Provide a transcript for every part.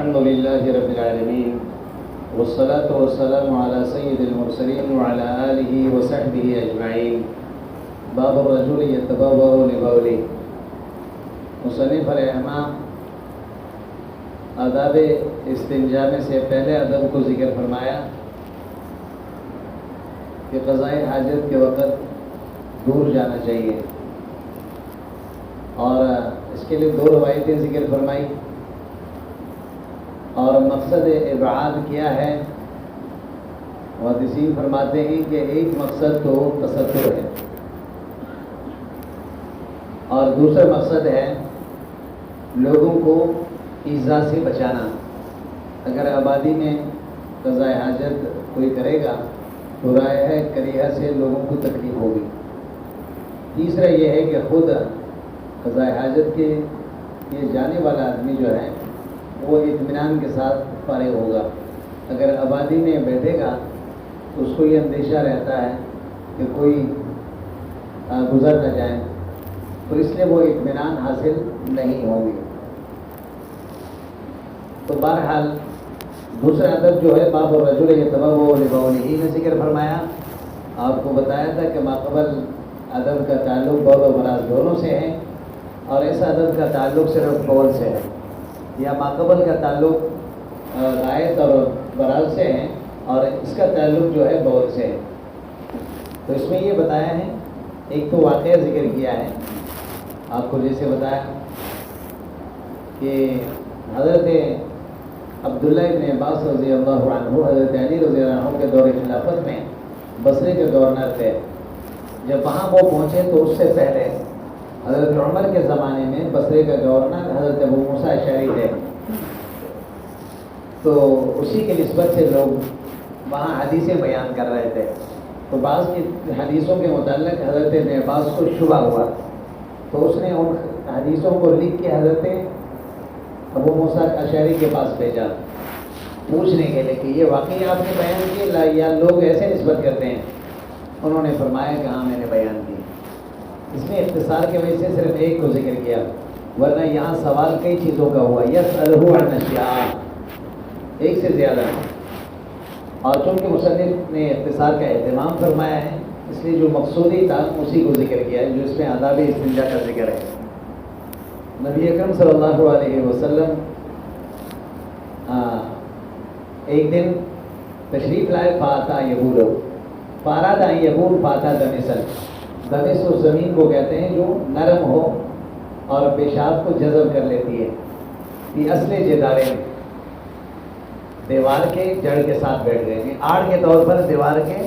الحمد لله رب العالمين والصلاة والسلام على سيد المرسلين وعلى آله وصحبه أجمعين. باب الرجل يتبوأ لبوله. مصنف الامام آداب استنجا میں سے پہلے ادب کو ذکر فرمایا کہ قضائے حاجت کے وقت دور جانا چاہیے، اور اس کے لیے 2 روایتیں ذکر فرمائی، اور مقصد ابعاد کیا ہے. محدثین فرماتے ہیں کہ ایک مقصد تو تستر ہے، اور دوسرا مقصد ہے لوگوں کو ایذا سے بچانا. اگر آبادی میں قضاء حاجت کوئی کرے گا تو رائحہ کریہہ سے لوگوں کو تکلیف ہوگی. تیسرا یہ ہے کہ خود قضاء حاجت کے یہ جانے والا آدمی جو ہے وہ اطمینان کے ساتھ فارغ ہوگا. اگر آبادی میں بیٹھے گا تو اس کو یہ اندیشہ رہتا ہے کہ کوئی گزر نہ جائے، تو اس لیے وہ اطمینان حاصل نہیں ہوگی. تو بہرحال دوسرا ادب جو ہے باب الرجل یتبوأ لبولہ میں ذکر فرمایا. آپ کو بتایا تھا کہ ماقبل ادب کا تعلق بول و براز دونوں سے ہے، اور اس ادب کا تعلق صرف بول سے ہے، یا ماقبل کا تعلق غائط اور براز سے ہے، اور اس کا تعلق جو ہے بول سے ہے. تو اس میں یہ بتایا ہے، ایک تو واقعہ ذکر کیا ہے آپ کو، جیسے بتایا کہ حضرت عبداللہ ابن عباس رضی اللہ عنہ حضرت علی رضی اللہ عنہ کے دور خلافت میں بصرے کے گورنر تھے. جب وہاں وہ پہنچے تو اس سے پہلے حضرت عمر کے زمانے میں بصرے کا گورنر حضرت ابو موسیٰ اشعری تھے. تو اسی کے نسبت سے لوگ وہاں حدیثیں بیان کر رہے تھے. تو بعض کی حدیثوں کے متعلق حضرت ابن عباس کو شبہ ہوا، تو اس نے ان حدیثوں کو لکھ کے حضرت ابو موسیٰ اشعری کے پاس بھیجا پوچھنے کے لیے کہ یہ واقعی آپ نے بیان کیے یا لوگ ایسے نسبت کرتے ہیں. انہوں نے فرمایا کہ ہاں میں نے بیان کی. اس میں اختصار کی وجہ سے صرف ایک کو ذکر کیا، ورنہ یہاں سوال کئی چیزوں کا ہوا. یسألہ عن اشیاء، ایک سے زیادہ. اور چونکہ مصنف نے اختصار کا اہتمام فرمایا ہے، اس لیے جو مقصودی تھا اسی کو ذکر کیا ہے، جو اس میں آداب استنجا کا ذکر ہے. نبی اکرم صلی اللہ علیہ وسلم ایک دن تشریف لائے فاتا یبول، فاراد یبول فاتا دمسل. دمس اس زمین کو کہتے ہیں جو نرم ہو اور پیشاب کو جذب کر لیتی ہے. فی اصل جدارے میں، دیوار کے جڑ کے ساتھ بیٹھ گئے، آڑ کے طور پر دیوار کے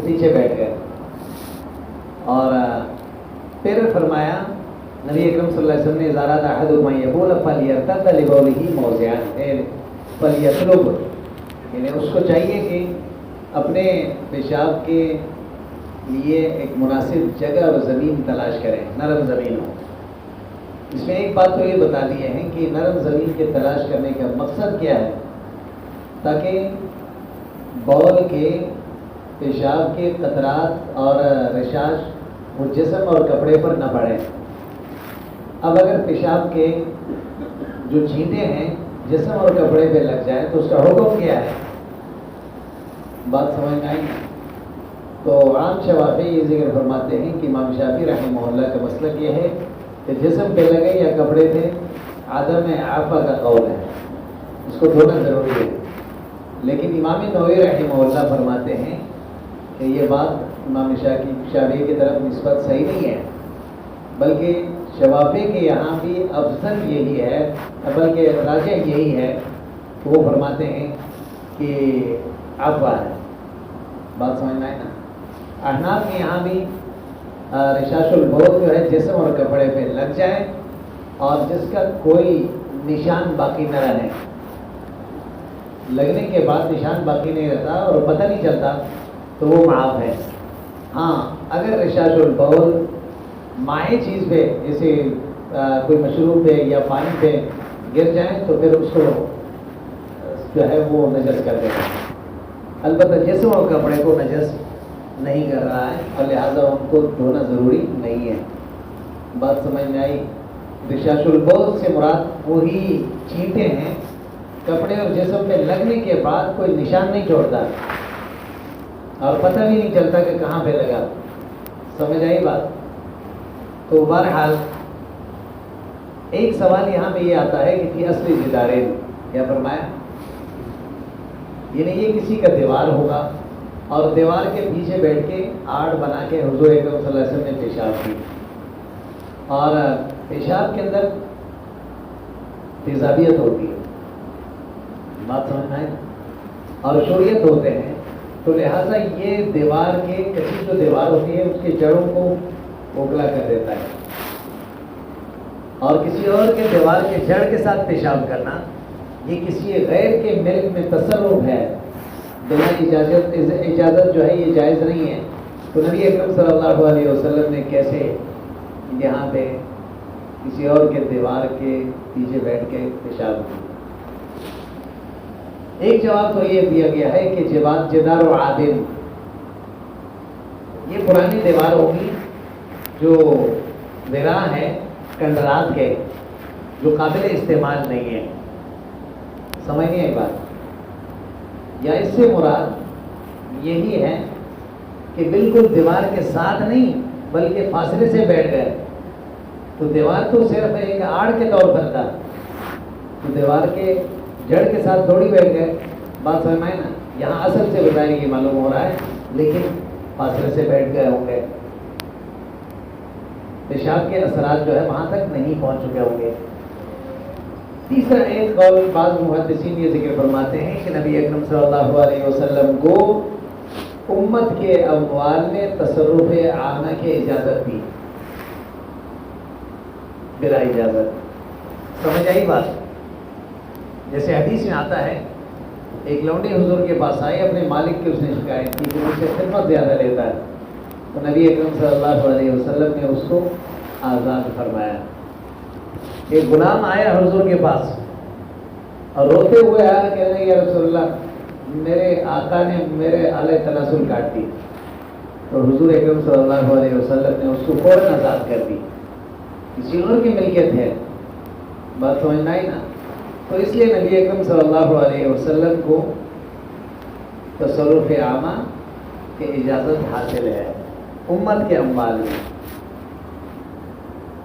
پیچھے بیٹھ گئے. اور پھر فرمایا نبی اکرم صلی اللہ علیہ وسلم نے ازارات احدکم ان یبول فلیرتد لبولہ موضعان فلیطلب، یعنی اس کو چاہیے کہ اپنے پیشاب کے لیے ایک مناسب جگہ اور زمین تلاش کریں، نرم زمین ہو. اس میں ایک بات تو یہ بتا دی ہے کہ نرم زمین کے تلاش کرنے کا مقصد کیا ہے، تاکہ بول کے پیشاب کے قطرات اور رشاش وہ جسم اور کپڑے پر نہ پڑیں. اب اگر پیشاب کے جو چھینٹے ہیں جسم اور کپڑے پہ لگ جائیں تو اس کا حکم کیا ہے، بات سمجھ میں آئی. تو عام شوافی یہ ذکر فرماتے ہیں کہ امام شافعی رحمہ اللہ کا مسلک یہ ہے کہ جسم پہ لگے یا کپڑے پہ عدم عفا کا قول ہے، اس کو دھونا ضروری ہے. لیکن امام نووی رحمہ اللہ فرماتے ہیں کہ یہ بات امام شافعی کی طرف نسبت صحیح نہیں ہے، بلکہ شوافی کے یہاں بھی افضل یہی ہے، بلکہ راجح یہی ہے کہ وہ فرماتے ہیں کہ عفا ہے. بات سمجھ میں آئے نا. احناف کے یہاں بھی رشاش البول جو ہے جسم اور کپڑے پہ لگ جائے اور جس کا کوئی نشان باقی نہ رہے، لگنے کے بعد نشان باقی نہیں رہتا اور پتہ نہیں چلتا تو وہ معاف ہے. ہاں اگر رشاش البول مائع چیز پہ جیسے کوئی مشروب پہ یا پانی پہ گر جائیں تو پھر اس کو جو ہے وہ نجس کر دے گا. البتہ جسم اور کپڑے کو نجس نہیں کر رہا ہے اور لہٰذا ان کو دھونا ضروری نہیں ہے. بات سمجھ میں آئی. رشاش البول سے مراد وہی چینٹے ہیں کپڑے اور جسم پہ لگنے کے بعد کوئی نشان نہیں چھوڑتا اور پتہ بھی نہیں چلتا کہ کہاں پہ لگا. سمجھ آئی بات؟ تو بہرحال ایک سوال یہاں پہ یہ آتا ہے کہ اصلی جدارے کیا فرمایا، یعنی یہ کسی کا دیوار ہوگا اور دیوار کے پیچھے بیٹھ کے آڑ بنا کے حضور اکرم صلی اللہ علیہ وسلم نے پیشاب کی، اور پیشاب کے اندر تیزابیت ہوتی ہے، بات سمجھ میں آئے، اور شوریت ہوتے ہیں. تو لہٰذا یہ دیوار کے کسی جو دیوار ہوتی ہے اس کے جڑوں کو کھوکھلا کر دیتا ہے، اور کسی اور کے دیوار کے جڑ کے ساتھ پیشاب کرنا یہ کسی غیر کے ملک میں تصرف ہے، بنا اجازت جو ہے یہ جائز نہیں ہے. تو نبی اکرم صلی اللہ علیہ وسلم نے کیسے یہاں پہ کسی اور کے دیوار کے پیچھے بیٹھ کے پیشاب کی؟ ایک جواب تو یہ دیا گیا ہے کہ جدار و عادم، یہ پرانی دیوار ہوگی جو ویراں ہے کنڈرات کے، جو قابل استعمال نہیں ہے. سمجھ نہیں آئی بات؟ یا اس سے مراد یہی ہے کہ بالکل دیوار کے ساتھ نہیں بلکہ فاصلے سے بیٹھ گئے. تو دیوار تو صرف ایک آڑ کے طور پر تھا، تو دیوار کے جڑ کے ساتھ تھوڑی بیٹھ گئے. بات سمجھ میں نا؟ یہاں اصل سے بظاہر یہ معلوم ہو رہا ہے لیکن فاصلے سے بیٹھ گئے ہوں گے، پیشاب کے اثرات جو ہے وہاں تک نہیں پہنچ چکے ہوں گے. تیسرا ایک قول بعض محدثین یہ ذکر فرماتے ہیں کہ نبی اکرم صلی اللہ علیہ وسلم کو امت کے اموال میں تصرف عامہ کی اجازت دی بلا اجازت. سمجھ آئی بات؟ جیسے حدیث میں آتا ہے ایک لونڈی حضور کے پاس آئے، اپنے مالک کی اس نے شکایت کی کہ مجھ سے خدمت زیادہ لیتا ہے. تو نبی اکرم صلی اللہ علیہ وسلم نے اس کو آزاد فرمایا. ایک غلام آیا حضور کے پاس اور روتے ہوئے آیا، کہنے لگے یا رسول اللہ میرے آقا نے میرے علیہ تناسل کاٹ دی. تو حضور اکرم صلی اللہ علیہ وسلم نے اس کو فوراً آزاد کر دی، کسی اور کی ملکیت ہے. بات سمجھنا ہی نا؟ تو اس لیے نبی اکرم صلی اللہ علیہ وسلم کو تصرف عامہ کی اجازت حاصل ہے امت کے اموال میں.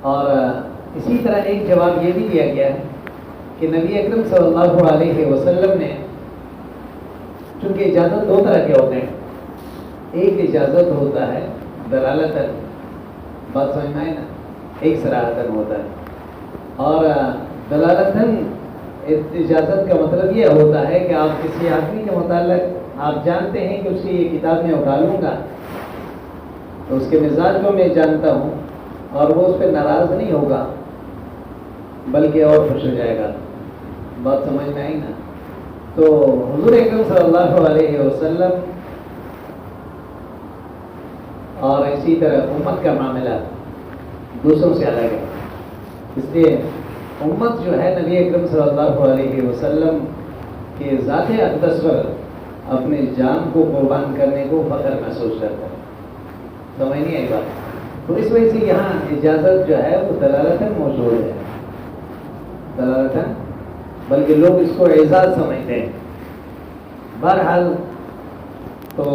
اور اسی طرح ایک جواب یہ بھی دیا گیا ہے کہ نبی اکرم صلی اللہ علیہ وسلم نے، چونکہ اجازت دو طرح کے ہوتے ہیں، ایک اجازت ہوتا ہے دلالتاً، بات سمجھ میں آئے نا، ایک صراحتاً ہوتا ہے. اور دلالتاً اجازت کا مطلب یہ ہوتا ہے کہ آپ کسی آدمی کے متعلق آپ جانتے ہیں کہ اس کی یہ کتاب میں اٹھا لوں گا تو اس کے مزاج کو میں جانتا ہوں اور وہ اس پہ ناراض نہیں ہوگا بلکہ اور خوش ہو جائے گا. بات سمجھ میں آئی نا؟ تو حضور اکرم صلی اللہ علیہ وسلم اور اسی طرح امت کا معاملہ دوسروں سے الگ ہے. اس لیے امت جو ہے نبی اکرم صلی اللہ علیہ وسلم کے ذات اقدس پر اپنی جان کو قربان کرنے کو فخر محسوس کرتا ہے. سمجھ نہیں آئی بات؟ تو اس وجہ سے یہاں اجازت جو ہے وہ دلالتاً موجود ہے، دلالتاً، بلکہ لوگ اس کو اعزاز سمجھتے ہیں. بہرحال تو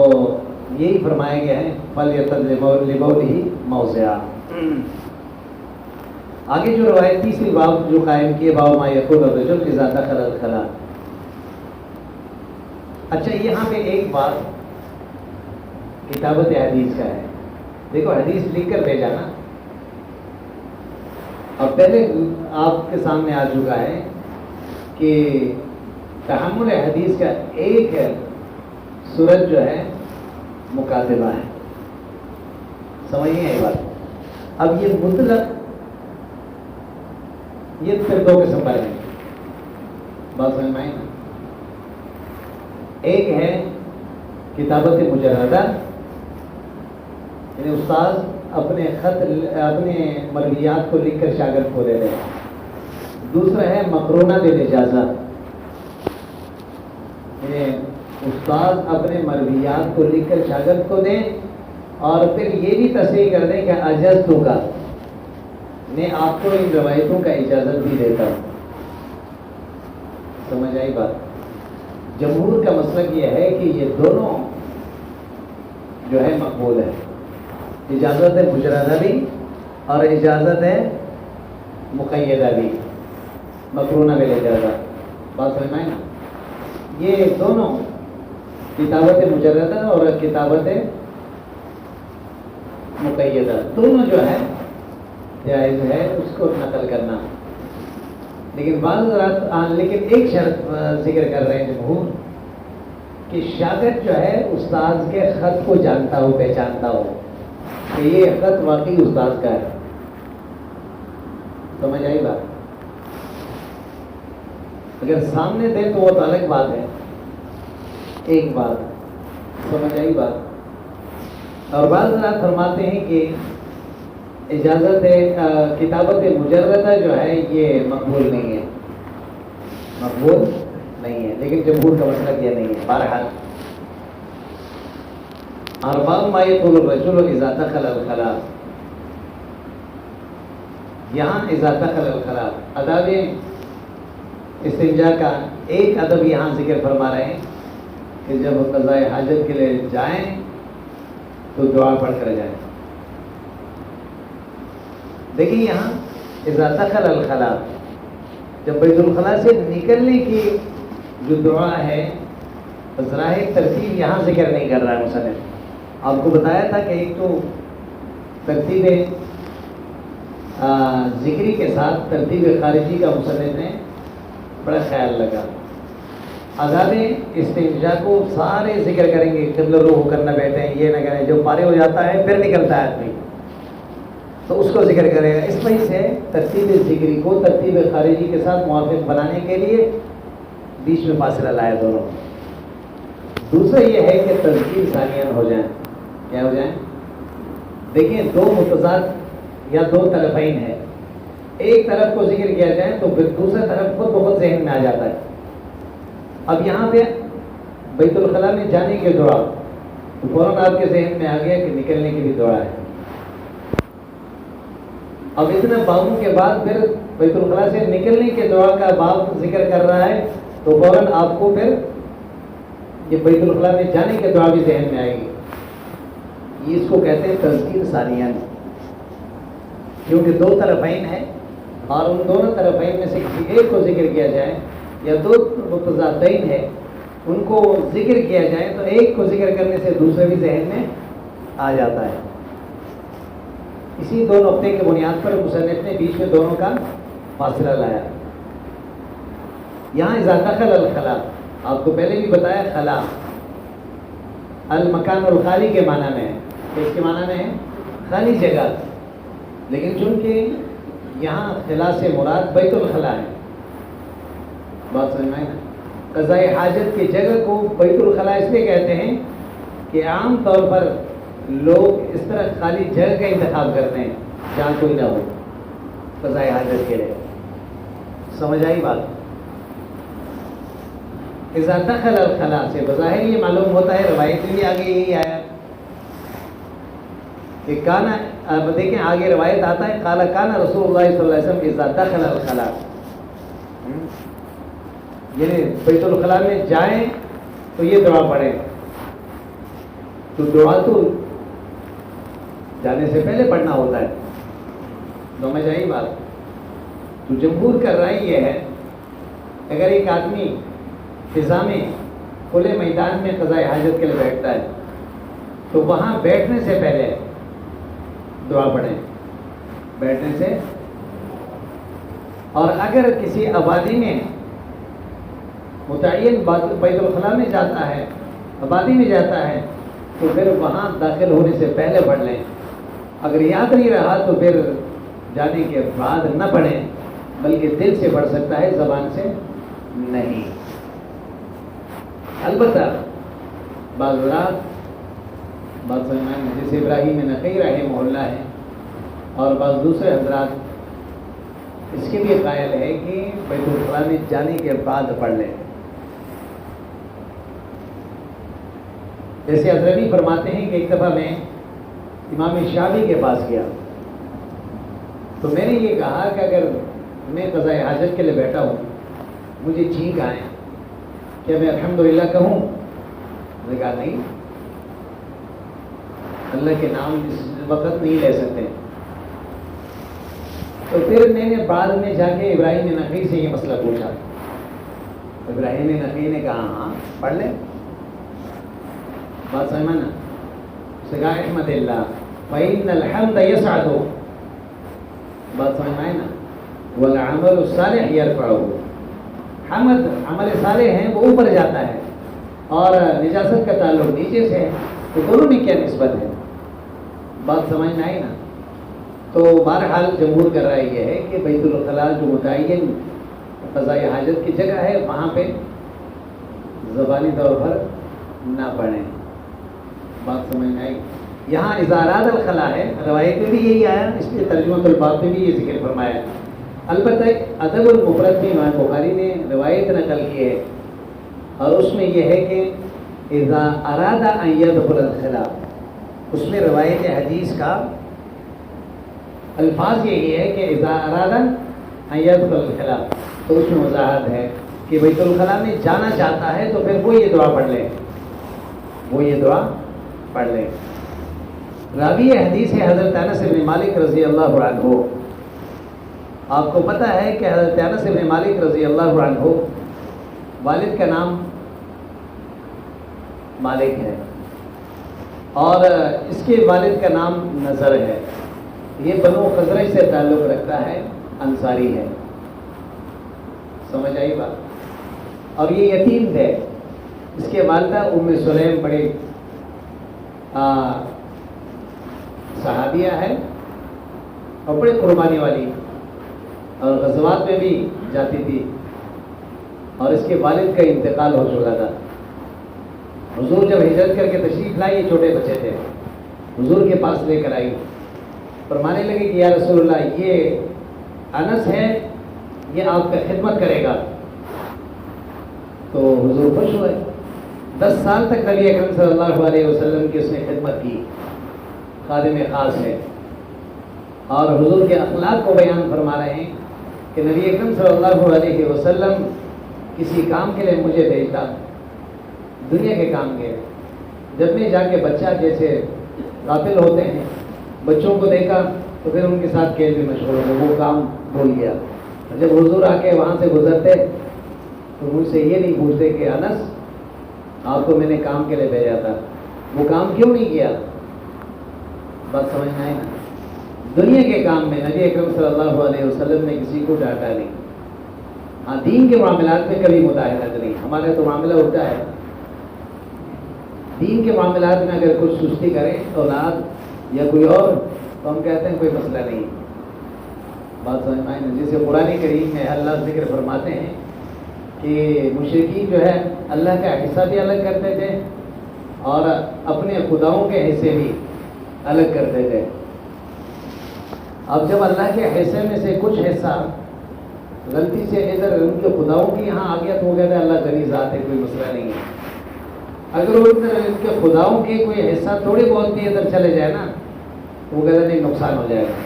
یہی فرمایا گیا ہے فَلْيَتَلْ لِبَوْلِهِ مَوْضِعًا. آگے جو روایت تیسری باب جو قائم کیے باب ما یقول الرجل اذا دخل الخلاء. اچھا یہاں پہ ایک بات کتابت حدیث کا ہے. دیکھو حدیث لکھ کر بھیجا نا، اب پہلے آپ کے سامنے آ چکا ہے کہ تحمل حدیث کا ایک صورت جو ہے مکاتبہ ہے. سمجھ نہیں آئی بات؟ اب یہ مطلق یہ پھر دو قسم پر ہیں. بات سمجھ میں آئی نا؟ ایک ہے کتابت مجردہ، یعنی استاذ اپنے اپنے مرویات کو لکھ کر شاگرد کو دے دیں. دوسرا ہے مقرونہ بالاجازہ، یعنی استاذ اپنے مرویات کو لکھ کر شاگرد کو دیں اور پھر یہ بھی تصریح کر دیں کہ اجزتو کا، میں آپ کو ان روایتوں کا اجازت بھی دیتا ہوں. سمجھ آئی بات؟ جمہور کا مسلک یہ ہے کہ یہ دونوں جو ہے مقبول ہے، اجازت ہے مجردہ بھی اور اجازت ہے مقیدہ بھی، مقرونہ بالاجازہ. بات سمجھ میں آئی نا؟ یہ دونوں کتابت مجردہ اور کتابت مقیدہ دونوں جو ہے جائز ہے اس کو نقل کرنا. لیکن بعض حضرات لیکن ایک شرط ذکر کر رہے ہیں جمہور کہ شاگرد جو ہے استاذ کے خط کو جانتا ہو، پہچانتا ہو کہ یہ خط واقعی استاذ کا ہے. سمجھ آئی بات؟ اگر سامنے دے تو وہ تو الگ بات ہے، ایک بات. سمجھ آئی بات؟ اور بعض حضرات فرماتے ہیں کہ اجازت کتابت مجردہ جو ہے یہ مقبول نہیں ہے، مقبول نہیں ہے. لیکن جمہور کا مطلب یہ نہیں ہے. بہرحال اور باب ما یقول الرجل اذا دخل الخلاء، یہاں اذا دخل الخلاء آداب استنجا کا ایک ادب یہاں ذکر فرما رہے ہیں کہ جب قضاء حاجت کے لیے جائیں تو دعا پڑھ کر جائیں. دیکھیں یہاں اذا دخل الخلاء، جب بیت الخلاء سے نکلنے کی جو دعا ہے ظاہر ترتیب یہاں ذکر نہیں کر رہا ہے مصنف. آپ کو بتایا تھا کہ ایک تو ترتیب ذکری کے ساتھ ترتیب خارجی کا مصنف نے بڑا خیال لگا. آداب استنجا کو سارے ذکر کریں گے، قبلہ رخ کرنا بیٹھے ہیں، یہ نہ کریں، جو پارے ہو جاتا ہے پھر نکلتا ہے آدمی تو اس کو ذکر کرے گا. اس وجہ سے ترتیب ذکری کو ترتیب خارجی کے ساتھ موافق بنانے کے لیے بیچ میں فاصلہ لایا دونوں. دوسرا یہ ہے کہ تذکیر ثانیاً ہو جائیں. کیا ہو جائیں؟ دیکھیں دو متضاد یا دو طرفین ہے، ایک طرف کو ذکر کیا جائے تو پھر دوسرا طرف خود بخود ذہن میں آ جاتا ہے. اب یہاں پہ بیت الخلاء میں جانے کی دعا تو فوراً آپ کے ذہن میں آ گیا کہ نکلنے کی بھی دعا ہے. اب اتنے بابوں کے بعد پھر بیت الخلاء سے نکلنے کے دعا کا باب ذکر کر رہا ہے تو فوراً آپ کو پھر یہ بیت الخلاء میں جانے کی دعا بھی ذہن میں آئے گی. یہ اس کو کہتے ہیں تذکیر ثانیاً، کیونکہ دو طرفین ہیں اور ان دونوں طرفین میں سے کسی ایک کو ذکر کیا جائے یا دو متضادین ہیں ان کو ذکر کیا جائے تو ایک کو ذکر کرنے سے دوسرے بھی ذہن میں آ جاتا ہے. اسی دو نقطے کے بنیاد پر مصنف نے بیچ میں دونوں کا فاصلہ لایا. یہاں اذا دخل الخلاء آپ کو پہلے بھی بتایا، خلا المکان الخالی کے معنی میں ہے. اس کے معنی میں ہے خالی جگہ، لیکن چونکہ یہاں خلا سے مراد بیت الخلاء ہے. بات سمجھ میں آئی نا؟ قضاء حاجت کی جگہ کو بیت الخلاء اس لیے کہتے ہیں کہ عام طور پر لوگ اس طرح خالی جگہ کا انتخاب کرتے ہیں جہاں کوئی نہ ہو قضاء حاجت کے لیے. سمجھ آئی بات؟ اذا دخل الخلاء سے بظاہر یہ معلوم ہوتا ہے، روایت بھی آگے یہی آیا کہ کانا، اب دیکھیں آگے روایت آتا ہے قال کان رسول اللہ صلی اللہ علیہ وسلم اذا دخل الخلاء، یعنی بیت الخلاء میں جائیں تو یہ دعا پڑھیں. تو دعا تو جانے سے پہلے پڑھنا ہوتا ہے. سمجھ آئی بات؟ تو جمہور کا رائے یہ ہے اگر ایک آدمی فضا میں کھلے میدان میں قضاء حاجت کے لیے بیٹھتا ہے تو وہاں بیٹھنے سے پہلے دعا پڑھیں، بیٹھنے سے. اور اگر کسی آبادی میں متعین بیت الخلاء میں جاتا ہے، آبادی میں جاتا ہے تو پھر وہاں داخل ہونے سے پہلے پڑھ لیں. اگر یاد نہیں رہا تو پھر جانے کے بعد نہ پڑھیں، بلکہ دل سے پڑھ سکتا ہے، زبان سے نہیں. البتہ بعض رات بات سمجھائیں جیسے ابراہیم نقی رحمہ اللہ ہے اور بعض دوسرے حضرات اس کے بھی قائل ہے کہ بیت الخلاء میں جانے کے بعد پڑھ لیں. جیسے حضرت فرماتے ہیں کہ ایک دفعہ میں امام شافعی کے پاس گیا تو میں نے یہ کہا کہ اگر میں قضاء حاجت کے لیے بیٹھا ہوں، مجھے چھینک آئے، کیا میں الحمدللہ کہوں؟ میں نے کہا نہیں، اللہ کے نام اس وقت نہیں لے سکتے۔ تو پھر میں نے بعد میں جا کے ابراہیم نخعی سے یہ مسئلہ پوچھا۔ ابراہیم نخعی نے کہا ہاں پڑھ لیں، بات سمجھا نا؟ سگا احمد اللہ فإن الحمد يسعد، بات سمجھ آئے نا؟ والعمل الصالح يرفعه، حمد عمل صالح ہے وہ اوپر جاتا ہے، اور نجاست کا تعلق نیچے سے ہے، تو دونوں میں کیا نسبت ہے؟ بات سمجھ میں آئی نا؟ تو بہرحال جمہور کر رہا یہ ہے کہ بیت الخلاء جو متعین قضاء حاجت کی جگہ ہے وہاں پہ زبانی طور پر نہ پڑھیں۔ بات سمجھ میں آئی؟ یہاں اذا اراد الخلاء ہے، روایت میں بھی یہی آیا، اس لیے ترجمہ الباب میں بھی یہ ذکر فرمایا۔ البتہ ادب المفرد میں امام بخاری نے روایت نقل کی ہے، اور اس میں یہ ہے کہ اذا اراد ان يدخل الخلاء، اس میں روایت حدیث کا الفاظ یہی ہے کہ اذا اراد ان يدخل الخلاء، تو اس میں وضاحت ہے کہ بیت الخلاء میں جانا چاہتا ہے تو پھر وہ یہ دعا پڑھ لے، وہ یہ دعا پڑھ لے۔ راوی حدیث ہے حضرت انس بن مالک رضی اللہ عنہ۔ آپ کو پتہ ہے کہ حضرت انس بن مالک رضی اللہ عنہ والد کا نام مالک ہے، اور اس کے والد کا نام نضر ہے۔ یہ بنو خزرج سے تعلق رکھتا ہے، انصاری ہے، سمجھ آئی بات؟ اور یہ یتیم ہے۔ اس کے والدہ ام سلیم بڑے صحابیہ ہے اور بڑے قربانی والی، اور غزوات میں بھی جاتی تھی، اور اس کے والد کا انتقال ہو چکا تھا۔ حضور جب ہجرت کر کے تشریف لائی، یہ چھوٹے بچے تھے، حضور کے پاس لے کر آئی، فرمانے لگے کہ یا رسول اللہ، یہ انس ہے، یہ آپ کا خدمت کرے گا۔ تو حضور خوش ہوئے۔ 10 سال تک نبی اکرم صلی اللہ علیہ وسلم کی اس نے خدمت کی، خادم خاص ہے۔ اور حضور کے اخلاق کو بیان فرما رہے ہیں کہ نبی اکرم صلی اللہ علیہ وسلم کسی کام کے لیے مجھے بھیجتا، دنیا کے کام کے، جب میں جا کے بچہ جیسے غافل ہوتے ہیں، بچوں کو دیکھا تو پھر ان کے ساتھ کھیل بھی مشغول ہو گئے، وہ کام بھول گیا۔ جب حضور آ کے وہاں سے گزرتے تو مجھ سے یہ نہیں پوچھتے کہ انس، آپ کو میں نے کام کے لیے بھیجا تھا، وہ کام کیوں نہیں کیا؟ بات سمجھنا ہے نا؟ دنیا کے کام میں نبی اکرم صلی اللہ علیہ وسلم نے کسی کو ڈانٹا نہیں۔ ہاں، دین کے معاملات میں کبھی مداخلت نہیں۔ ہمارا تو معاملہ ہوتا ہے، دین کے معاملات میں اگر کچھ سستی کرے اولاد یا کوئی اور، تو ہم کہتے ہیں کوئی مسئلہ نہیں۔ بات سمجھ میں آئی نا؟ جسے قرآن کریم میں اللہ ذکر فرماتے ہیں کہ مشرکین جو ہے اللہ کا حصہ بھی الگ کرتے تھے اور اپنے خداؤں کے حصے بھی الگ کرتے تھے۔ اب جب اللہ کے حصے میں سے کچھ حصہ غلطی سے ادھر ان کے خداؤں کے یہاں آ گیا تو وہ کہتے ہیں اللہ غنی ذات ہے، کوئی مسئلہ نہیں ہے۔ اگر ان کے خداؤں کے کوئی حصہ تھوڑی بہت بھی ادھر چلے جائے نا تو وہ کہتے ہیں نہیں، نقصان ہو جائے گا۔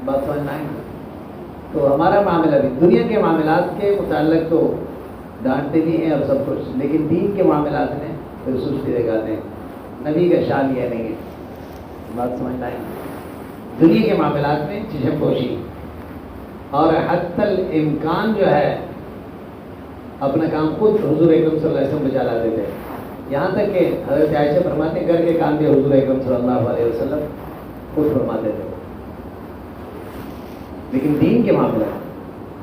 بات سمجھنا ہے؟ تو ہمارا معاملہ بھی دنیا کے معاملات کے متعلق تو ڈانٹتے بھی ہیں اور سب کچھ، لیکن دین کے معاملات میں پھر سستی دکھاتے ہیں۔ نبی کا شان یہ نہیں ہے۔ بات سمجھنا ہے؟ دنیا کے معاملات میں چشم پوشی، اور حتی الامکان جو ہے اپنا کام خود حضور اکرم صلی اللہ علیہ وسلم بچا لاتے تھے۔ یہاں تک کہ حضرت عائشہ فرماتے ہیں گھر کے کام بھی حضور اکرم صلی اللہ علیہ وسلم خود فرماتے تھے، لیکن دین کے معاملہ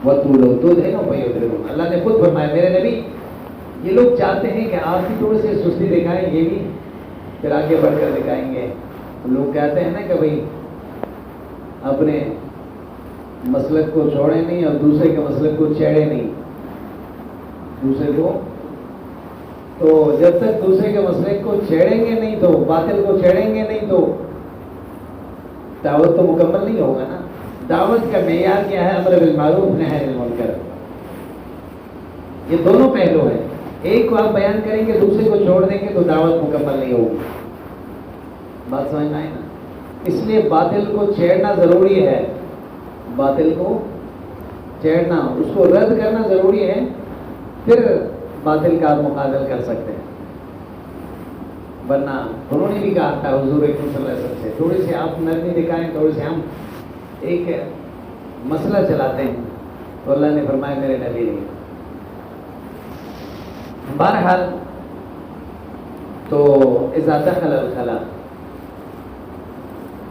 اللہ نے خود فرمایا، میرے نبی یہ لوگ چاہتے ہیں کہ آپ کی تھوڑی سی سستی دکھائیں، یہ بھی پھر آگے بڑھ کر دکھائیں گے۔ لوگ کہتے ہیں نا کہ بھائی اپنے مسلک کو چھوڑے نہیں اور دوسرے کے مسلک کو چھیڑے نہیں، دوسرے کو، تو جب تک دوسرے کے مسلک کو چھیڑیں گے نہیں، تو باطل کو چھیڑیں گے نہیں، تو دعوت تو مکمل نہیں ہوگا نا۔ دعوت کا معیار کیا ہے؟ امر بالمعروف نہی عن المنکر۔ یہ دونوں پہلو ہیں، ایک کو آپ بیان کریں گے، دوسرے کو چھوڑ دیں گے تو دعوت مکمل نہیں ہوگی۔ بات سمجھنا ہے نا؟ اس لیے باطل کو چھیڑنا ضروری ہے، باطل کو چھیڑنا، اس کو رد کرنا ضروری ہے، پھر باطل کا آپ مقابل کر سکتے ہیں. ورنہ انہوں نے بھی کہا تھا حضور اکرم صلی اللہ علیہ وسلم سے تھوڑی سی آپ نرمی دکھائیں، تھوڑی سی ہم ایک مسئلہ چلاتے ہیں، تو اللہ نے فرمایا میرے نبی نہیں. بہرحال تو اذا دخل الخلا،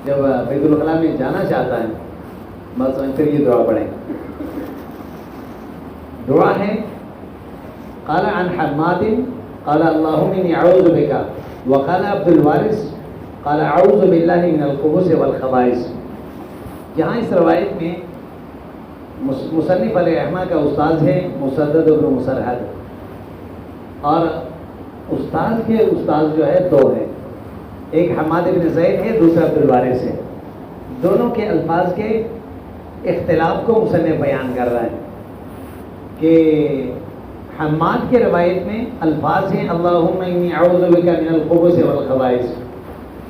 جب بیت الخلا میں جانا چاہتا ہے بس پھر یہ دعا پڑھیں. دعا ہے قال عن حماد قال اللهم اني اعوذ بك وقال عبد الوارث قال اعوذ بالله من الخبث والخبائث. یہاں اس روایت میں مصنف علیہ رحمہ کا استاد ہے مسدد بن مسرحد، اور استاد کے استاد جو ہے دو ہیں، ایک حماد بن زید ہے، دوسرا عبد الوارث ہے. دونوں کے الفاظ کے اختلاف کو مصنف بیان کر رہا ہے کہ حماد کے روایت میں الفاظ ہیں اللہم انی اعوذ بک من الخبث والخبائث،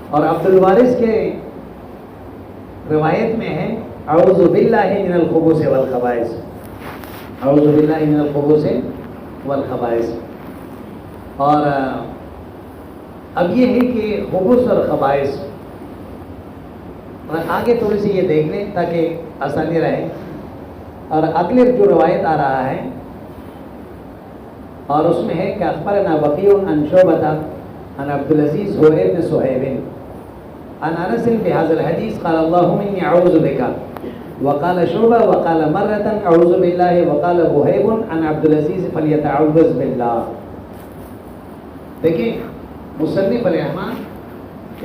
اور عبد الوارث کے روایت میں ہے اعوذ باللہ من الخبث والخبائث، اعوذ باللہ من الخبث والخبائث. اور اب یہ ہے کہ خبث اور خبائث، اور آگے تھوڑی سی یہ دیکھ لیں تاکہ آسانی رہے. اور اگلے جو روایت آ رہا ہے اور اس میں ہے کہ اخبرنا وقیع عن شعبۃ عن عبد العزیز هو ابن صہیب عن انس بهذا الحديث قال اللهم اني اعوذ بك وقال شعبہ وقال مرة اعوذ بالله وقال وهيب عن عبد العزیز فليتعوذ بالله. دیکھیں مصنف علیہ الرحمن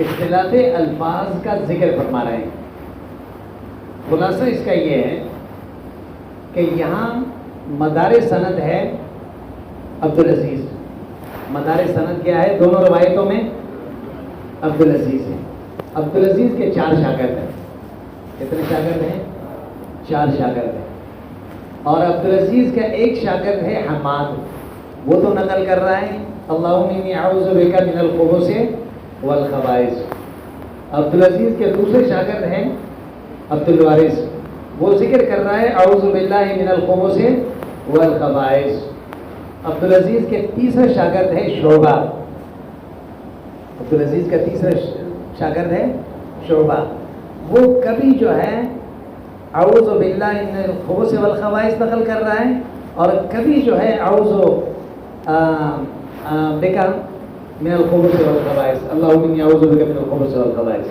اختلاف الفاظ کا ذکر فرما رہے ہیں. خلاصہ اس کا یہ ہے کہ یہاں مدار سند ہے عبد العزیز. مدار سند کیا ہے دونوں روایتوں میں؟ عبد العزیز ہے. عبد العزیز کے 4 شاگرد ہیں. کتنے شاگرد ہیں؟ 4 شاگرد ہیں. اور عبد العزیز کا ایک شاگرد ہے حماد، وہ تو نقل کر رہا ہے اللہم انی اعوذ بک من الخبث والخبائث. عبد العزیز کے دوسرے شاگرد ہیں عبد الوارث، وہ ذکر کر رہا ہے اعوذ باللہ من الخبث والخبائث. عبد العزیز کے تیسرا شاگرد ہے شعبہ. عبد العزیز کا تیسرا شاگرد ہے شعبہ، وہ کبھی جو ہے اعوذ باللہ من الخبث والخبائث نقل کر رہا ہے، اور کبھی جو ہے اعوذ بک من الخبث والخبائث، اللہم انی اعوذ بک من الخبث والخبائث.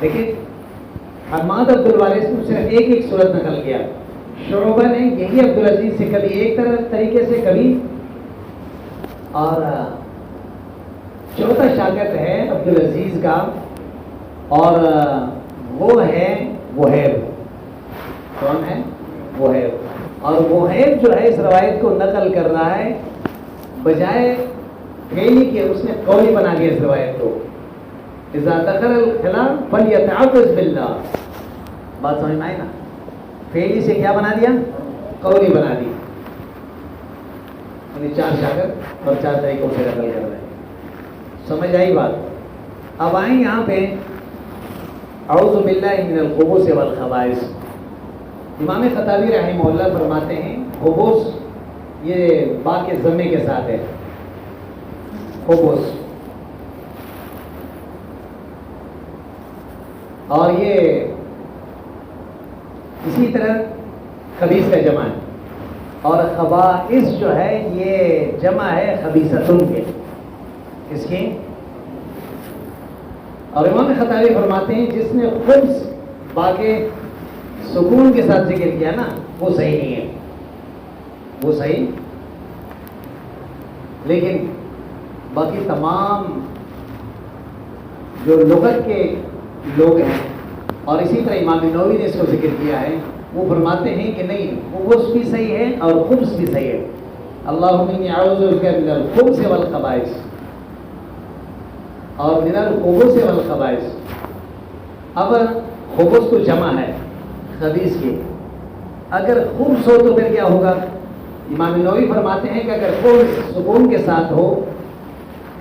دیکھیں حماد عبد الوارث نے صرف ایک صورت نقل کیا، شعبہ نے یہی عبد العزیز سے کبھی ایک طریقے سے کبھی، اور چوتھا شاگرد ہے عبد العزیز کا اور وہ ہے وہیب. کون ہے؟ وہیب. اور وہیب جو ہے اس روایت کو نقل کر رہا ہے بجائے فعلی کے، اس نے قولی بنا دیا اس روایت کو. اذا دخل الخلا فلیتعوذ باللہ. بات سمجھ میں آئی نا؟ فعلی سے کیا بنا دیا؟ قولی بنا دی. یعنی 4 شاگرد اور 4 طریقوں سے نقل کر رہے ہیں. سمجھ آئی بات؟ اب آئیں یہاں پہ اعوذ باللہ من الخبث والخبائث. امام خطابی رحمہ اللہ فرماتے ہیں خبث یہ با کے ضمے کے ساتھ ہے، خبث، اور یہ اسی طرح خبیث کا جمع ہے، اور خبائث جو ہے یہ جمع ہے خبیثۃن کے. اس کی اور امام خطابی فرماتے ہیں جس نے خبث با کے سکون کے ساتھ ذکر کیا نا وہ صحیح نہیں ہے، وہ صحیح. لیکن باقی تمام جو لغت کے لوگ ہیں، اور اسی طرح امام نووی نے اس کو ذکر کیا ہے، وہ فرماتے ہیں کہ نہیں، خبث بھی صحیح ہے اور خبث بھی صحیح ہے. اللہم انی اعوذ بک من الخبث والخبائث اور من الخبث والخبائث. اب خبث تو جمع ہے خبیث کی، اگر خبث ہو تو پھر کیا ہوگا؟ امام نووی فرماتے ہیں کہ اگر خبث سکون کے ساتھ ہو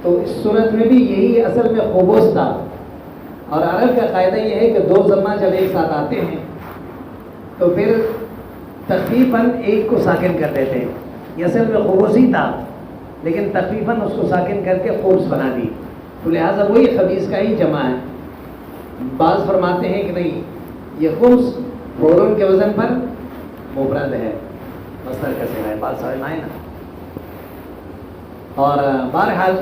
تو اس صورت میں بھی یہی اصل میں خبث تھا. اور عرب کا قاعدہ یہ ہے کہ 2 ضمہ جب ایک ساتھ آتے ہیں تو پھر تخفیفاً ایک کو ساکن کر دیتے ہیں. یہ اصل میں خبوثی تھا لیکن تخفیفاً اس کو ساکن کر کے خبث بنا دی، تو لہٰذا وہی خبیث کا ہی جمع ہے. بعض فرماتے ہیں کہ نہیں یہ خبث فورن کے وزن پر مفرد ہے، مصدر کا صیغہ ہے. بات سمجھ میں آئے نا؟ اور بہرحال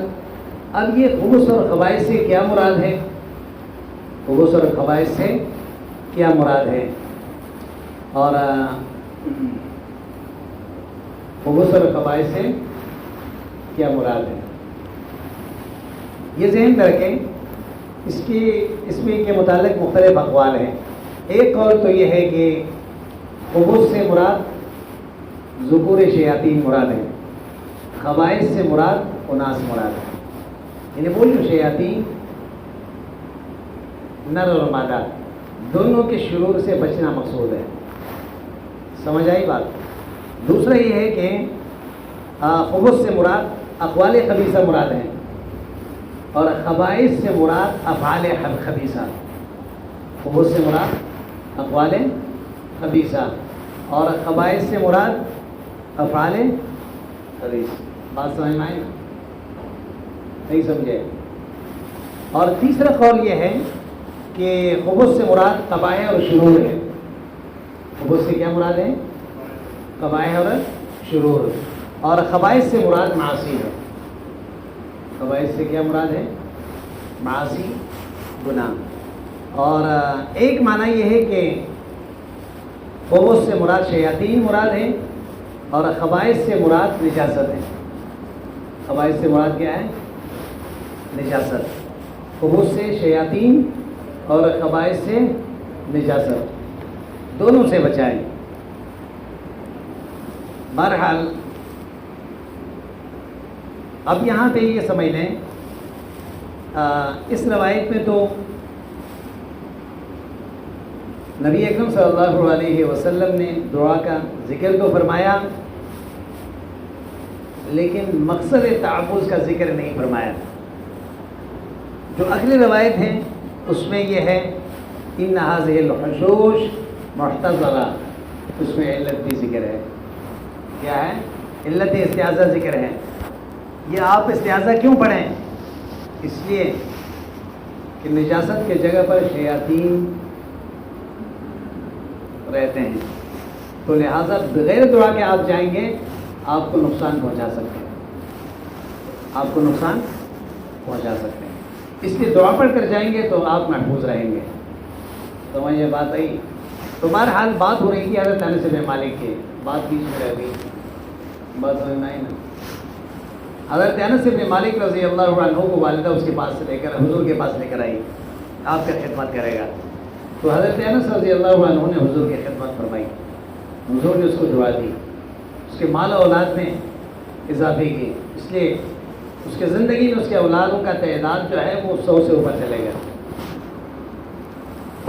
اب یہ خبث اور خبائث سے کیا مراد ہے؟ خبث اور خبائث سے کیا مراد ہے؟ اور خبث اور خبائث سے کیا مراد ہے؟ یہ ذہن میں رکھیں. اس میں کے متعلق مختلف اقوال ہیں. ایک قول تو یہ ہے کہ خبث سے مراد ذکور شیاطین مراد ہے، خبائث سے مراد اناس مراد ہے. یعنی وہ جو شیاطین نر اور مادہ دونوں کے شرور سے بچنا مقصود ہے. سمجھ آئی بات؟ دوسرا یہ ہے کہ خبث سے مراد اقوال خبیثہ مراد ہیں اور خبائث سے مراد افعال خبیثہ. خبث سے مراد اقوال خبیثہ اور خبائث سے مراد افعال خبیث. بات سمجھ میں آئی نا؟ نہیں سمجھے؟ اور تیسرا قول یہ ہے کہ خبث سے مراد قبائح اور شرور ہے. خبث سے کیا مراد ہے؟ قبائح اور شرور. اور خبائث سے مراد معاصی ہے. خبائث سے کیا مراد ہے؟ معاصی، گناہ. اور ایک معنی یہ ہے کہ خبث سے مراد شیاطین مراد ہے اور خبائث سے مراد نجاست ہے. خبائث سے مراد کیا ہے؟ نجاست. خبث سے شیاطین اور خبائث سے نجاست، دونوں سے بچائیں. بہرحال اب یہاں پہ یہ سمجھ لیں اس روایت میں تو نبی اکرم صلی اللہ علیہ وسلم نے دعا کا ذکر تو فرمایا لیکن مقصد تعوذ کا ذکر نہیں فرمایا. جو اگلی روایت ہے اس میں یہ ہے ان هذه الحشوش محتضرہ، اس میں علت بھی ذکر ہے. کیا ہے؟ علت استعاذہ ذکر ہے. یہ آپ استعاذہ کیوں پڑھیں؟ اس لیے کہ نجاست کے جگہ پر شیاطین رہتے ہیں، تو لہٰذا بغیر دعا کے آپ جائیں گے آپ کو نقصان پہنچا سکتے ہیں. آپ کو نقصان پہنچا سکتے ہیں. اس لیے دعا پڑھ کر جائیں گے تو آپ محفوظ رہیں گے. سمجھ یہ بات آئی؟ تو بہرحال بات ہو رہی تھی حضرت انس بن مالک کی، بات بیچ میں رہ گئی. بات سمجھ میں آئی نا؟ حضرت انس بن مالک رضی اللہ عنہ کو والدہ اس کے پاس سے لے کر حضور کے پاس لے کر آئی، آپ کا خدمت کرے گا. تو حضرت انس رضی اللہ عنہ نے حضور کی خدمت فرمائی. حضور نے اس کو دعا دی، اس کے مال و اولاد میں اضافے کی. اس لیے اس کے زندگی میں اس کے اولادوں کا تعداد جو ہے وہ 100 سے اوپر چلے گا.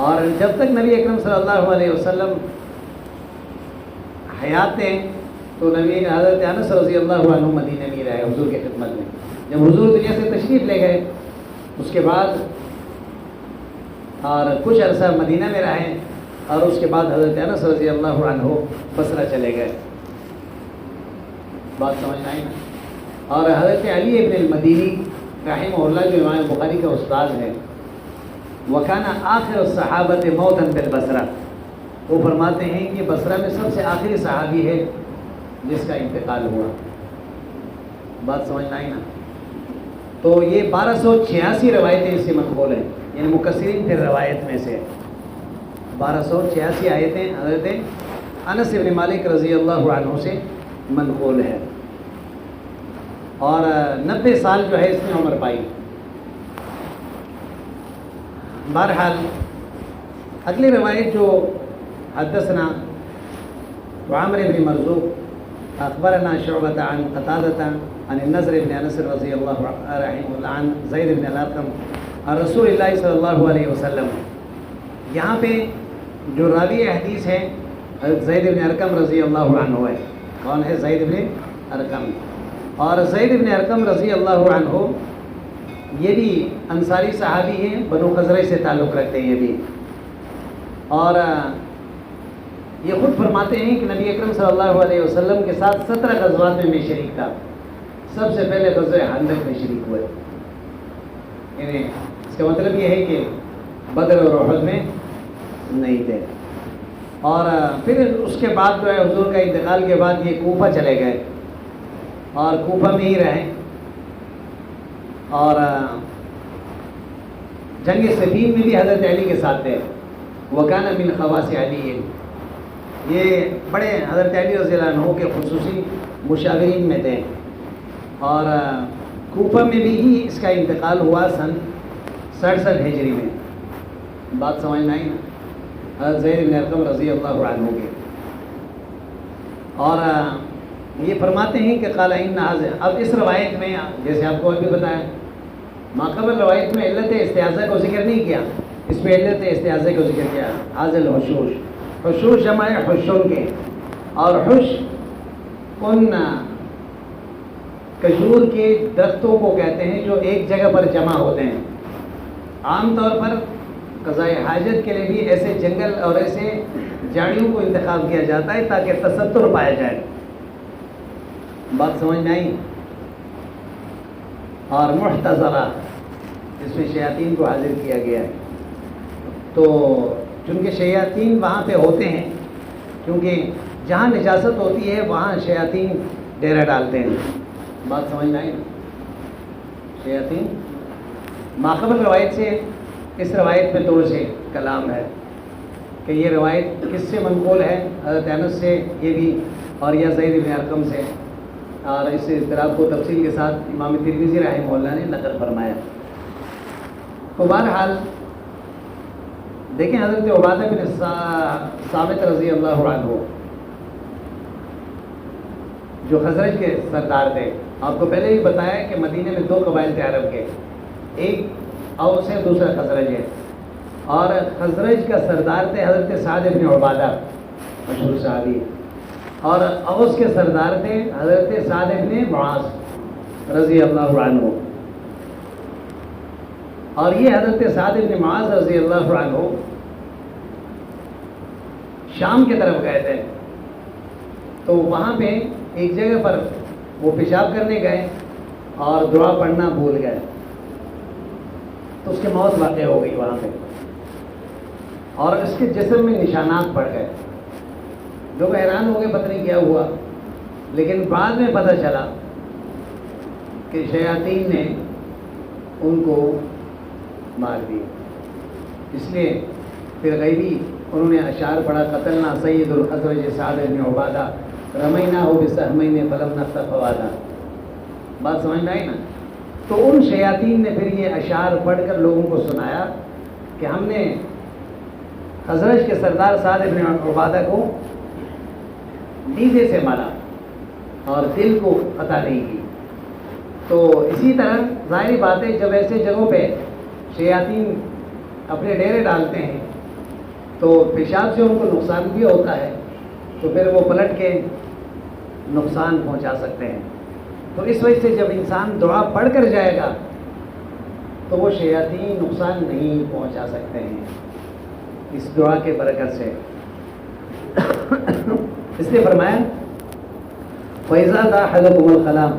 اور جب تک نبی اکرم صلی اللہ علیہ وسلم حیات تھے تو نبی حضرت انس رضی اللہ عنہ مدینہ میں رہے حضور کی خدمت میں. جب حضور دنیا سے تشریف لے گئے اس کے بعد اور کچھ عرصہ مدینہ میں رہے اور اس کے بعد حضرت انس رضی اللہ عنہ بصرہ چلے گئے. بات سمجھ میں آئی نا؟ اور حضرت علی ابن المدینی رحمہ اللہ جو امام بخاری کا استاد ہے، وکانا آخر الصحابۃ موتا بالبصرہ، وہ فرماتے ہیں کہ بصرہ میں سب سے آخری صحابی ہے جس کا انتقال ہوا. بات سمجھ میں آئی نا؟ تو یہ 1286 روایتیں اس سے منقول ہیں، یعنی مکثرین پھر روایت میں سے 1286 آیتیں حضرت انس بن مالک رضی اللہ عنہ سے منقول ہے. اور 90 سال جو ہے اس نے عمر پائی. بہرحال اگلی روایت جو حدثنا عامر بن مرزوق اخبرنا شعبۃ عن قتادۃ عن النضر بن انس رضی اللہ رحمہ اللہ عن زید بن الارقم عن رسول اللہ صلی اللہ علیہ وسلم. یہاں پہ جو راوی حدیث ہے زید بن ارقم رضی اللہ عنہ ہے. کون ہے زید بن ارقم؟ اور زید بن ارقم رضی اللہ عنہ یہ بھی انصاری صحابی ہیں، بنو خزرج سے تعلق رکھتے ہیں یہ بھی. اور یہ خود فرماتے ہیں کہ نبی اکرم صلی اللہ علیہ وسلم کے ساتھ 17 غزوات میں شریک تھا. سب سے پہلے غزوہ خندق میں شریک ہوئے. یعنی اس کا مطلب یہ ہے کہ بدر اور احد میں نہیں تھے. اور پھر اس کے بعد جو ہے حضور کا انتقال کے بعد یہ کوفہ چلے گئے اور کوفہ میں ہی رہے. اور جنگ صفین میں بھی حضرت علی کے ساتھ تھے. وَكَانَ مِنْ خَوَاصِ عَلِيٍّ، یہ بڑے حضرت علی رضی اللہ عنہ کے خصوصی مشاورین میں تھے. اور کوفہ میں بھی ہی اس کا انتقال ہوا سن 67 ہجری میں. بات سمجھ میں آئی نا؟ حضرت زید بن ارقم رضی اللہ عنہ کے. اور یہ فرماتے ہیں کہ قال ان حاضر. اب اس روایت میں جیسے آپ کو ابھی بتایا ماقبل روایت میں علت استعاذہ کو ذکر نہیں کیا، اس میں علت استعاذہ کو ذکر کیا. حاضر حشوش، حشوش جمع حشون کے. اور حش ان کھجور کے درختوں کو کہتے ہیں جو ایک جگہ پر جمع ہوتے ہیں. عام طور پر قضائے حاجت کے لیے بھی ایسے جنگل اور ایسے جھاڑیوں کو انتخاب کیا جاتا ہے تاکہ تستر پایا جائے. بات سمجھ میں آئی؟ اور محتضرہ اس میں شیاطین کو حاضر کیا گیا ہے. تو چونکہ شیاطین وہاں پہ ہوتے ہیں، کیونکہ جہاں نجاست ہوتی ہے وہاں شیاطین ڈیرا ڈالتے ہیں. بات سمجھ میں آئی نا؟ شیاطین ماقبل روایت سے اس روایت پہ طور سے کلام ہے کہ یہ روایت کس سے منقول ہے؟ حضرت انس سے یہ بھی، اور یا زید بن ارقم سے. اور اس اضطراب کو تفصیل کے ساتھ امام ترمذی رحمہ اللہ نے نقل فرمایا. تو بہرحال دیکھیں حضرت عبادہ بن ثابت رضی اللہ عنہ جو خزرج کے سردار تھے. آپ کو پہلے ہی بتایا کہ مدینے میں 2 قبائل تھے عرب کے، ایک اوس ہے دوسرا خزرج ہے. اور خزرج کا سردار تھے حضرت سعد بن عبادہ مشہور صحابی، اور اوس کے سردار تھے حضرت سعد بن معاذ رضی اللہ عنہ. اور یہ حضرت سعد بن معاذ رضی اللہ عنہ شام کی طرف گئے تھے. تو وہاں پہ ایک جگہ پر وہ پیشاب کرنے گئے اور دعا پڑھنا بھول گئے، تو اس کی موت واقع ہو گئی وہاں پہ. اور اس کے جسم میں نشانات پڑ گئے. لوگ حیران ہو گئے پتہ نہیں کیا ہوا، لیکن بعد میں پتہ چلا کہ شیاطین نے ان کو مار دیا. اس لیے پھر غیبی انہوں نے اشعار پڑھا: قتلنا سید الخزرج سعد بن عبادہ رمینا ہو بسہمین فلم نخطف فوادا. بات سمجھ میں آئی نا؟ تو ان شیاطین نے پھر یہ اشعار پڑھ کر لوگوں کو سنایا کہ ہم نے خزرج کے سردار سعد بن عبادہ کو نیزے سے مارا اور دل کو قطع نہیں کی. تو اسی طرح ظاہری بات ہے جب ایسے جگہوں پہ شیاطین اپنے ڈیرے ڈالتے ہیں تو پیشاب سے ان کو نقصان بھی ہوتا ہے، تو پھر وہ پلٹ کے نقصان پہنچا سکتے ہیں. تو اس وجہ سے جب انسان دعا پڑھ کر جائے گا تو وہ شیاطین نقصان نہیں پہنچا سکتے ہیں اس دعا کے برکت سے. اس لیے فرمایا فَإِذَا دَا أَحَدُكُمُ الْخَلَاءَ،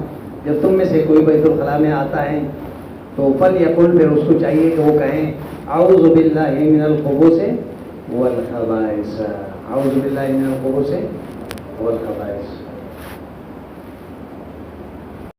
جب تم میں سے کوئی بیت الخلاء میں آتا ہے تو فَلْيَقُلْ، پھر اس کو چاہیے کہ وہ کہیں اعوذ باللہ من الخبث والخبائث. اعوذ باللہ من الخبث والخبائث.